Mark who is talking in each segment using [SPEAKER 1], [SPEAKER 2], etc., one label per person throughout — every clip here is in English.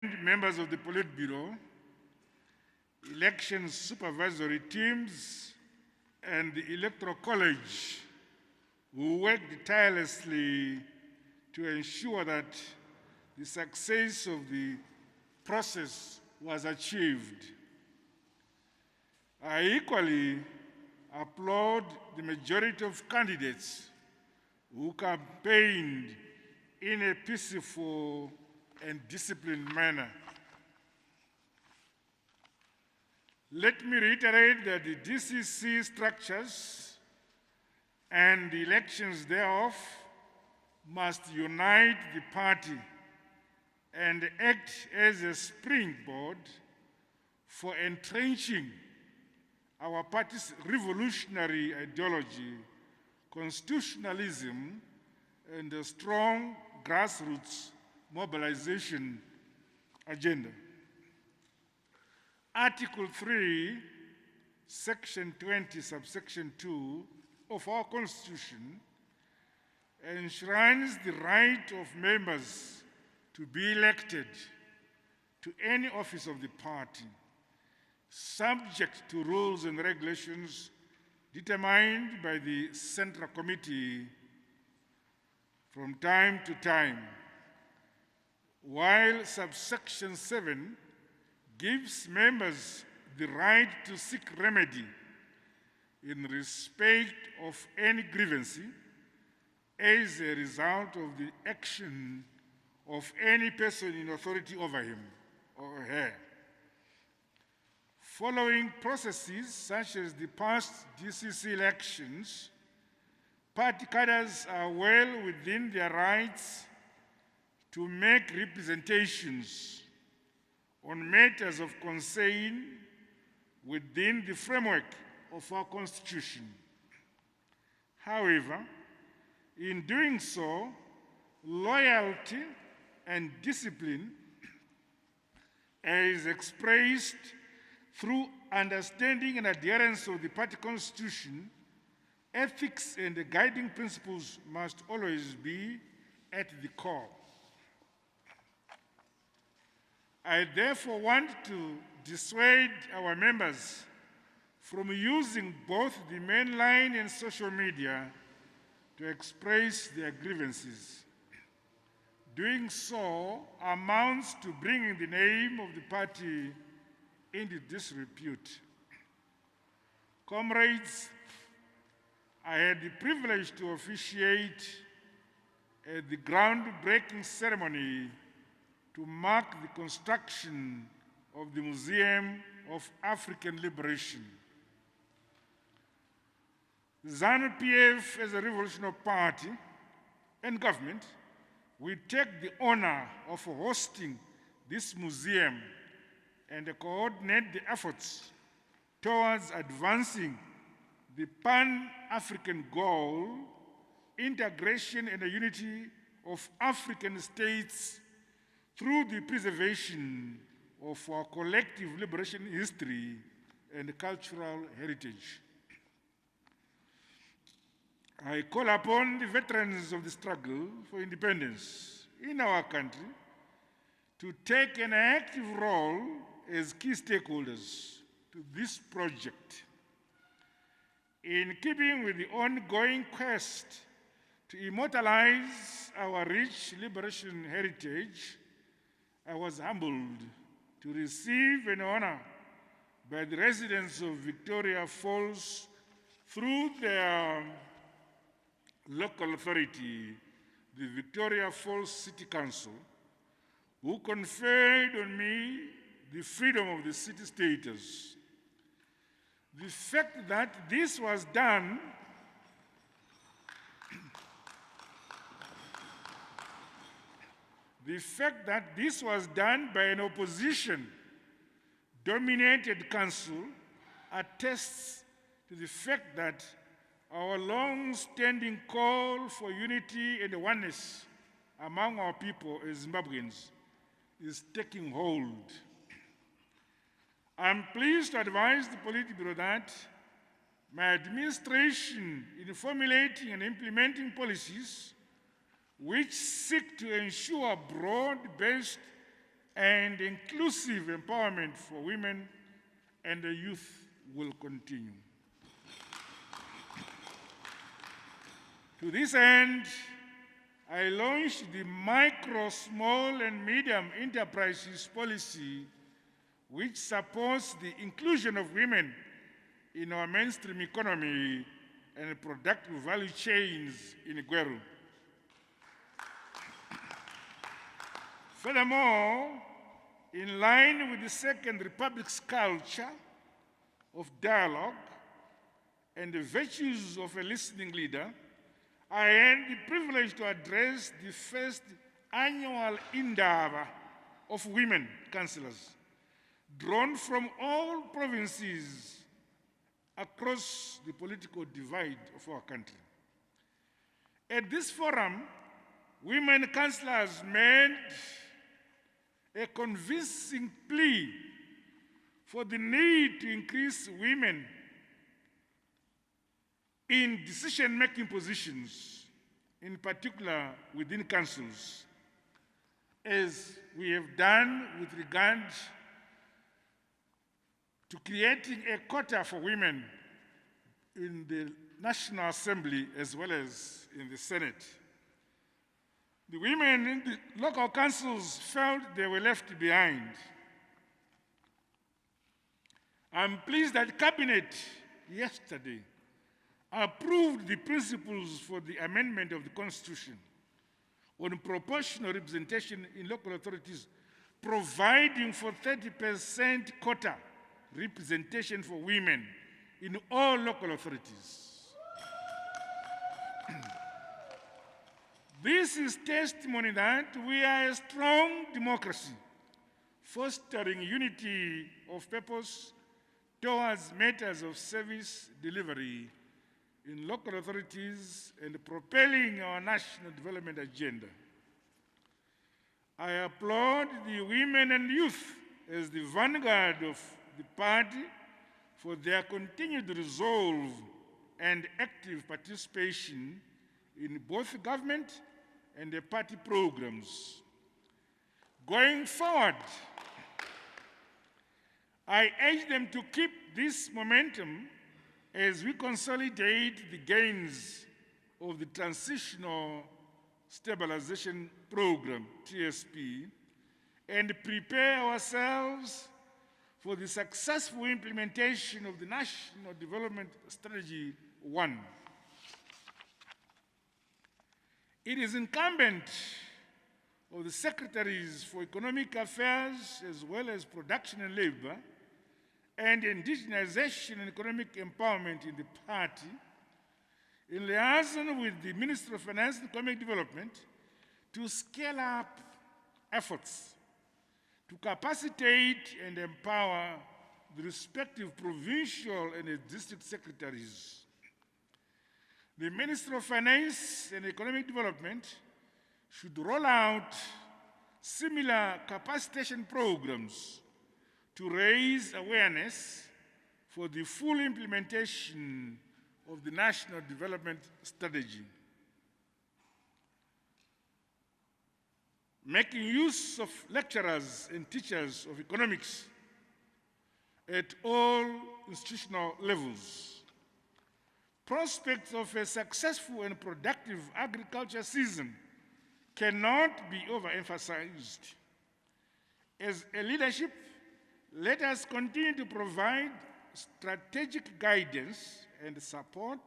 [SPEAKER 1] members of the Politburo, election supervisory teams, and the Electoral College, who worked tirelessly to ensure that the success of the process was achieved. I equally applaud the majority of candidates who campaigned in a peaceful and disciplined manner. Let me reiterate that the DCC structures and the elections thereof must unite the party and act as a springboard for entrenching our party's revolutionary ideology, constitutionalism, and a strong grassroots mobilization agenda. Article 3, Section 20, subsection 2 of our Constitution enshrines the right of members to be elected to any office of the party, subject to rules and regulations determined by the Central Committee from time to time, while subsection 7 gives members the right to seek remedy in respect of any grievance as a result of the action of any person in authority over him or her. Following processes such as the past DCC elections, party cadres are well within their rights to make representations on matters of concern within the framework of our Constitution. However, in doing so, loyalty and discipline, as expressed through understanding and adherence of the party constitution, ethics and the guiding principles must always be at the core. I therefore want to dissuade our members from using both the mainline and social media to express their grievances. Doing so amounts to bringing the name of the party into disrepute. Comrades, I had the privilege to officiate at the groundbreaking ceremony to mark the construction of the Museum of African Liberation. The ZANU PF, as a revolutionary party and government, we take the honor of hosting this museum and coordinate the efforts towards advancing the Pan-African goal, integration and the unity of African states through the preservation of our collective liberation history and cultural heritage. I call upon the veterans of the struggle for independence in our country to take an active role as key stakeholders to this project. In keeping with the ongoing quest to immortalize our rich liberation heritage, I was humbled to receive an honor by the residents of Victoria Falls through their local authority, the Victoria Falls City Council, who conferred on me the freedom of the city status. The fact that this was done by an opposition-dominated council attests to the fact that our long-standing call for unity and oneness among our people as Zimbabweans is taking hold. I'm pleased to advise the Politburo that my administration, in formulating and implementing policies which seek to ensure broad-based and inclusive empowerment for women and the youth will continue. To this end, I launched the Micro, Small and Medium Enterprises Policy, which supports the inclusion of women in our mainstream economy and productive value chains in Gweru. Furthermore, in line with the Second Republic's culture of dialogue and the virtues of a listening leader, I had the privilege to address the first annual Indaba of women councillors, drawn from all provinces across the political divide of our country. At this forum, women councillors made a convincing plea for the need to increase women in decision-making positions, in particular within councils, as we have done with regard to creating a quota for women in the National Assembly as well as in the Senate. The women in the local councils felt they were left behind. I'm pleased that Cabinet yesterday approved the principles for the amendment of the Constitution on proportional representation in local authorities, providing for 30% quota representation for women in all local authorities. This is testimony that we are a strong democracy, fostering unity of purpose towards matters of service delivery in local authorities and propelling our national development agenda. I applaud the women and youth as the vanguard of the party for their continued resolve and active participation in both government and the party programs. Going forward, I urge them to keep this momentum as we consolidate the gains of the Transitional Stabilization Program, TSP, and prepare ourselves for the successful implementation of the National Development Strategy 1. It is incumbent on the Secretaries for Economic Affairs as well as Production and Labor and Indigenization and Economic Empowerment in the party, in liaison with the Ministry of Finance and Economic Development, to scale up efforts to capacitate and empower the respective provincial and district secretaries. The Ministry of Finance and Economic Development should roll out similar capacitation programs to raise awareness for the full implementation of the National Development Strategy. Making use of lecturers and teachers of economics at all institutional levels. Prospects of a successful and productive agriculture season cannot be overemphasized. As a leadership, let us continue to provide strategic guidance and support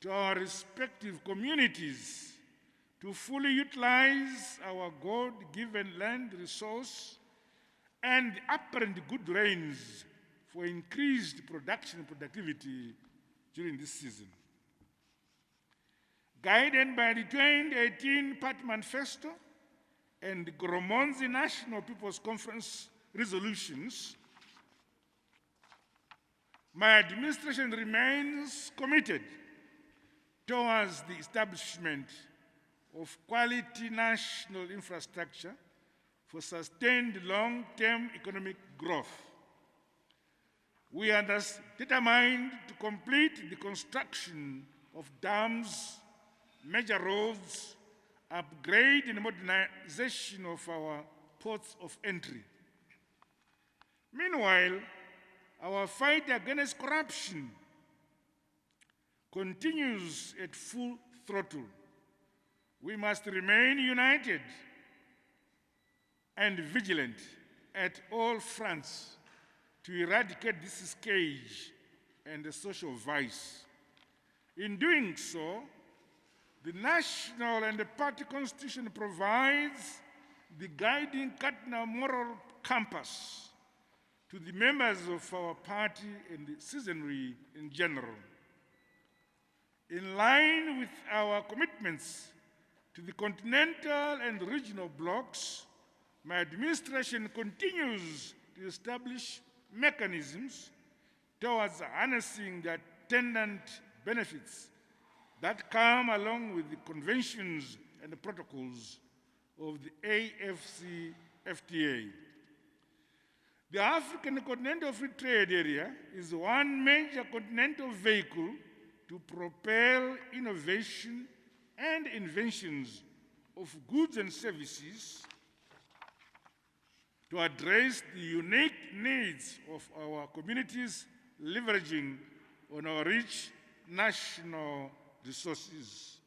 [SPEAKER 1] to our respective communities to fully utilize our God-given land resource and apparent good rains for increased production and productivity during this season. Guided by the 2018 Party Manifesto and the Goromonzi National People's Conference resolutions, my administration remains committed towards the establishment of quality national infrastructure for sustained long-term economic growth. We are thus determined to complete the construction of dams, major roads, upgrade and modernization of our ports of entry. Meanwhile, our fight against corruption continues at full throttle. We must remain united and vigilant at all fronts to eradicate this scourge and the social vice. In doing so, the national and the party constitution provides the guiding cardinal moral compass to the members of our party and the citizenry in general. In line with our commitments to the continental and regional blocs, my administration continues to establish mechanisms towards harnessing the attendant benefits that come along with the conventions and the protocols of the AFCFTA. The African Continental Free Trade Area is one major continental vehicle to propel innovation and inventions of goods and services to address the unique needs of our communities, leveraging on our rich national resources.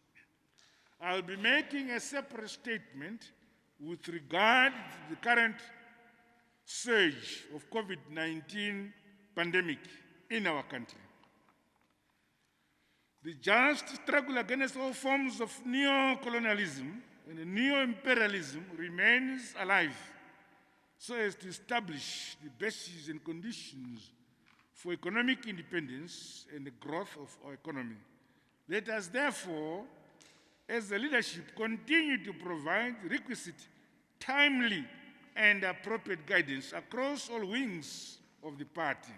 [SPEAKER 1] I'll be making a separate statement with regard to the current surge of COVID-19 pandemic in our country. The just struggle against all forms of neo-colonialism and neo-imperialism remains alive, so as to establish the basis and conditions for economic independence and the growth of our economy. Let us therefore, as a leadership, continue to provide requisite, timely, and appropriate guidance across all wings of the party.